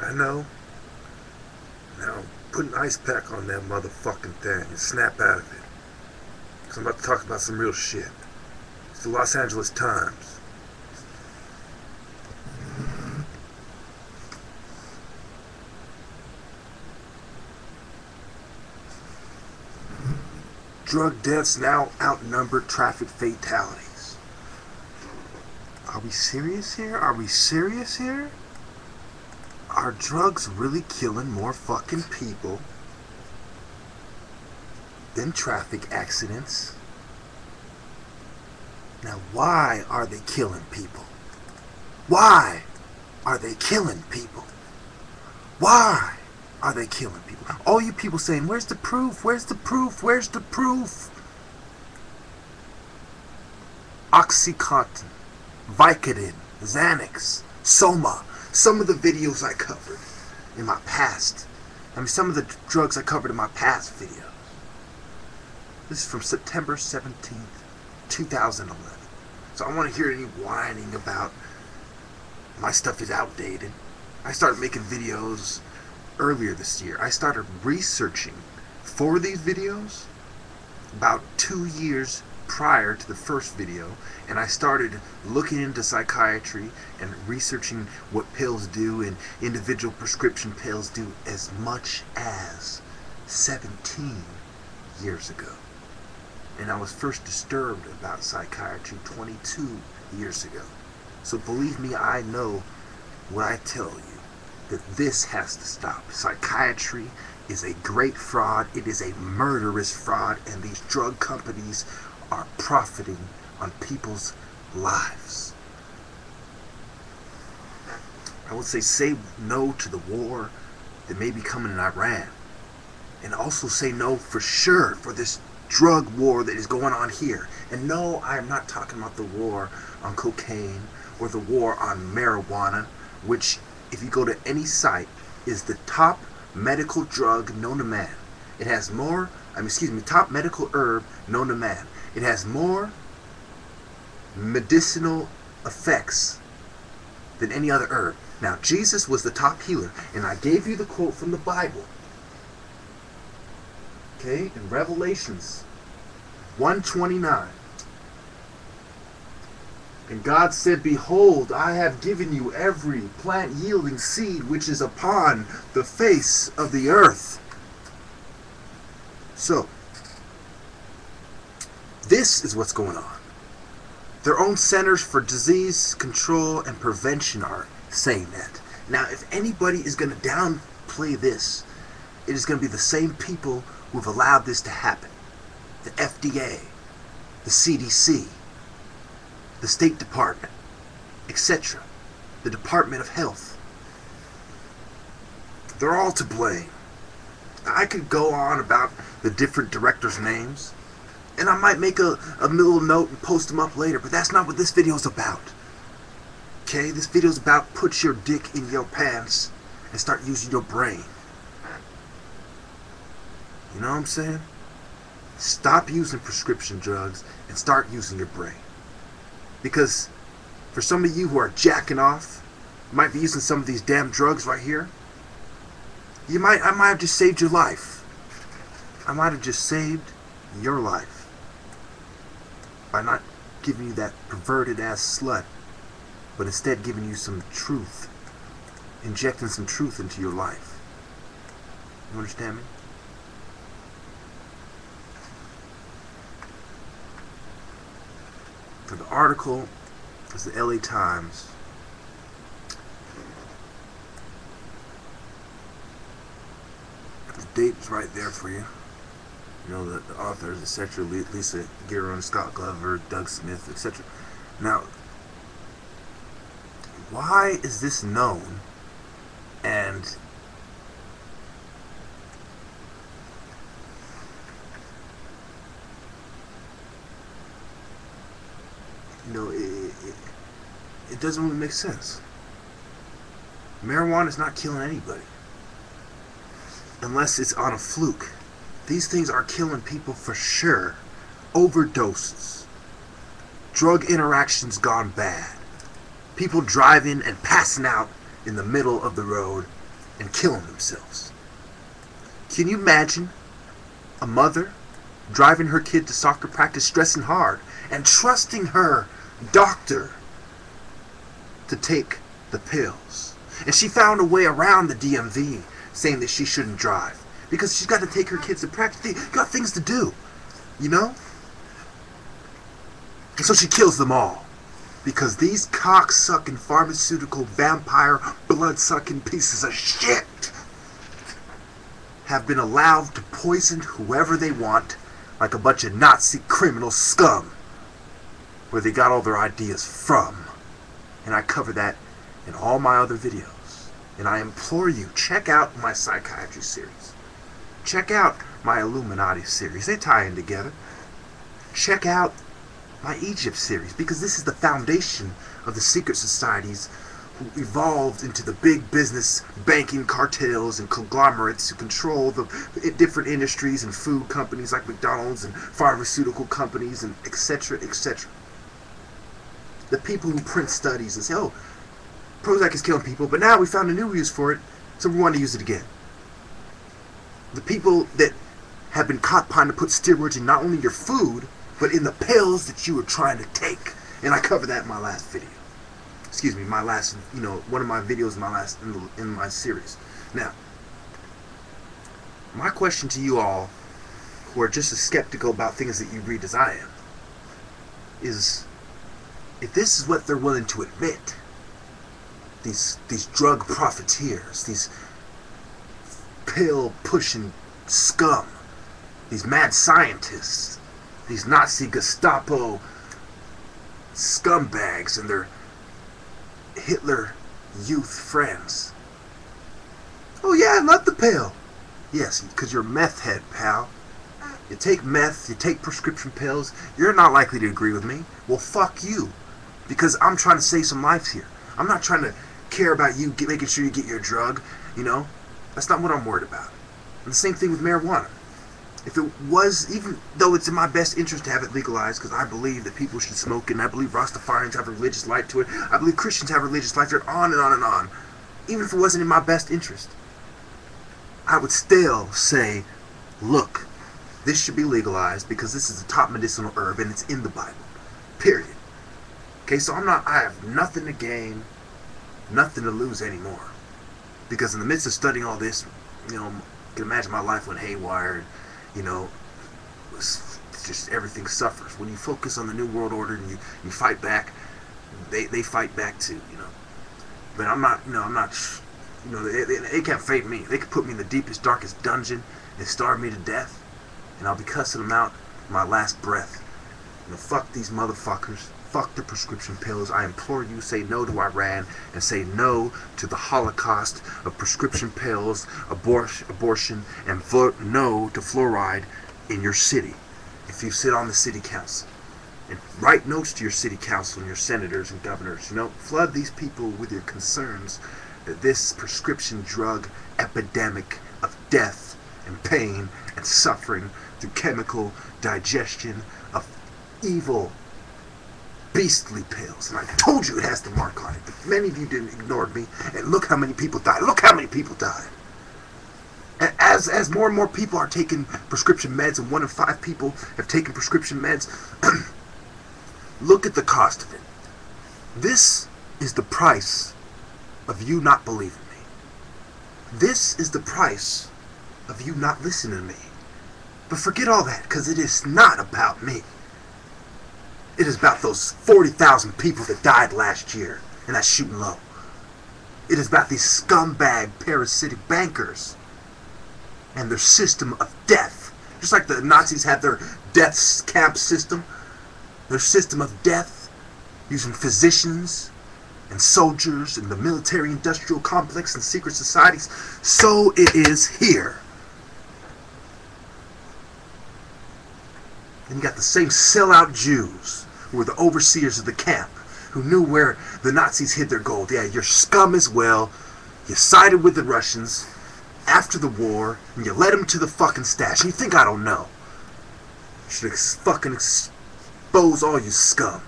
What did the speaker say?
I know. Now, put an ice pack on that motherfucking thing and snap out of it. Because I'm about to talk about some real shit. It's the Los Angeles Times. Drug deaths now outnumber traffic fatalities. Are we serious here? Are we serious here? Are drugs really killing more fucking people than traffic accidents? Now, why are they killing people? Why are they killing people? Why are they killing people? All you people saying, where's the proof? Where's the proof? Where's the proof? Oxycontin, Vicodin, Xanax, Soma. Some of the videos I covered in my past. Some of the drugs I covered in my past videos. This is from September 17th, 2011. So I want to hear any whining about my stuff is outdated. I started making videos earlier this year. I started researching for these videos about 2 years prior to the first video, and I started looking into psychiatry and researching what pills do and individual prescription pills do as much as 17 years ago. And I was first disturbed about psychiatry 22 years ago. So believe me, I know when I tell you that this has to stop. Psychiatry is a great fraud. It is a murderous fraud, and these drug companies are profiting on people's lives. I would say no to the war that may be coming in Iran, and also say no for sure for this drug war that is going on here. And no, I am not talking about the war on cocaine or the war on marijuana, which, if you go to any site, is the top medical drug known to man. It has more, top medical herb known to man. It has more medicinal effects than any other herb. Now, Jesus was the top healer, and I gave you the quote from the Bible. Okay, in Revelations 1:29. And God said, behold, I have given you every plant yielding seed which is upon the face of the earth. So, this is what's going on. Their own centers for disease control and prevention are saying that. Now, if anybody is going to downplay this, it is going to be the same people who have allowed this to happen. The FDA, the CDC, the State Department, etc., the Department of Health. They're all to blame. I could go on about the different directors' names, and I might make a little note and post them up later, but that's not what this video is about. Okay, this video is about put your dick in your pants and start using your brain. You know what I'm saying? Stop using prescription drugs and start using your brain. Because for some of you who are jacking off, might be using some of these damn drugs right here, I might have just saved your life. I might have just saved your life by not giving you that perverted ass slut, but instead giving you some truth, injecting some truth into your life. You understand me? For the article is the LA Times. The date is right there for you. You know, the authors, etc., Lisa Giron, Scott Glover, Doug Smith, etc. Now, why is this known? And you know, it doesn't really make sense. Marijuana is not killing anybody unless it's on a fluke. These things are killing people for sure. Overdoses, drug interactions gone bad, people driving and passing out in the middle of the road and killing themselves. Can you imagine a mother driving her kid to soccer practice, stressing hard, and trusting her doctor to take the pills? And she found a way around the DMV, saying that she shouldn't drive because she's got to take her kids to practice. They got things to do, you know? And so she kills them all because these cock-sucking pharmaceutical vampire blood-sucking pieces of shit have been allowed to poison whoever they want like a bunch of Nazi criminal scum where they got all their ideas from. And I cover that in all my other videos. And I implore you, check out my psychiatry series. Check out my Illuminati series. They tie in together. Check out my Egypt series, because this is the foundation of the secret societies who evolved into the big business banking cartels and conglomerates who control the different industries and food companies like McDonald's and pharmaceutical companies and etc., etc. The people who print studies and say, oh, Prozac is killing people, but now we found a new use for it, so we want to use it again. The people that have been caught trying to put steroids in not only your food, but in the pills that you were trying to take. And I covered that in my last video. Excuse me, my last, one of my videos in my series. Now, my question to you all, who are just as skeptical about things that you read as I am, is if this is what they're willing to admit, these drug profiteers, these pill-pushing scum, these mad scientists, these Nazi Gestapo scumbags and their Hitler youth friends. Oh yeah, I love the pill. Yes, because you're a meth head, pal. You take meth, you take prescription pills, you're not likely to agree with me. Well, fuck you. Because I'm trying to save some lives here. I'm not trying to care about you making sure you get your drug, That's not what I'm worried about. And the same thing with marijuana. If it was, even though it's in my best interest to have it legalized, because I believe that people should smoke it, and I believe Rastafarians have a religious light to it, I believe Christians have a religious light to it, on and on and on. Even if it wasn't in my best interest, I would still say, look, this should be legalized because this is a top medicinal herb and it's in the Bible. Period. Okay, so I have nothing to gain, nothing to lose anymore. Because in the midst of studying all this, you can imagine my life went haywire, and, just everything suffers. When you focus on the New World Order and you fight back, they fight back too, But I'm not, they can't fade me. They could put me in the deepest, darkest dungeon and starve me to death, and I'll be cussing them out my last breath. Fuck these motherfuckers. Fuck the prescription pills. I implore you, say no to Iran and say no to the Holocaust of prescription pills, abortion, and vote no to fluoride in your city. If you sit on the city council, and write notes to your city council and your senators and governors, flood these people with your concerns that this prescription drug epidemic of death and pain and suffering through chemical digestion of evil beastly pills. And I told you it has the mark on it, but many of you didn't ignore me, and look how many people died. Look how many people died. And as more and more people are taking prescription meds, and 1 in 5 people have taken prescription meds, look at the cost of it. This is the price of you not believing me. This is the price of you not listening to me. But forget all that, because it is not about me. It is about those 40,000 people that died last year, and that's shooting low. It is about these scumbag parasitic bankers and their system of death. Just like the Nazis had their death camp system, their system of death, using physicians and soldiers and the military-industrial complex and secret societies, so it is here. And you got the same sellout Jews who were the overseers of the camp, who knew where the Nazis hid their gold. Yeah, you're scum as well. You sided with the Russians after the war, and you led them to the fucking stash. And you think I don't know? You should fucking expose all you scum.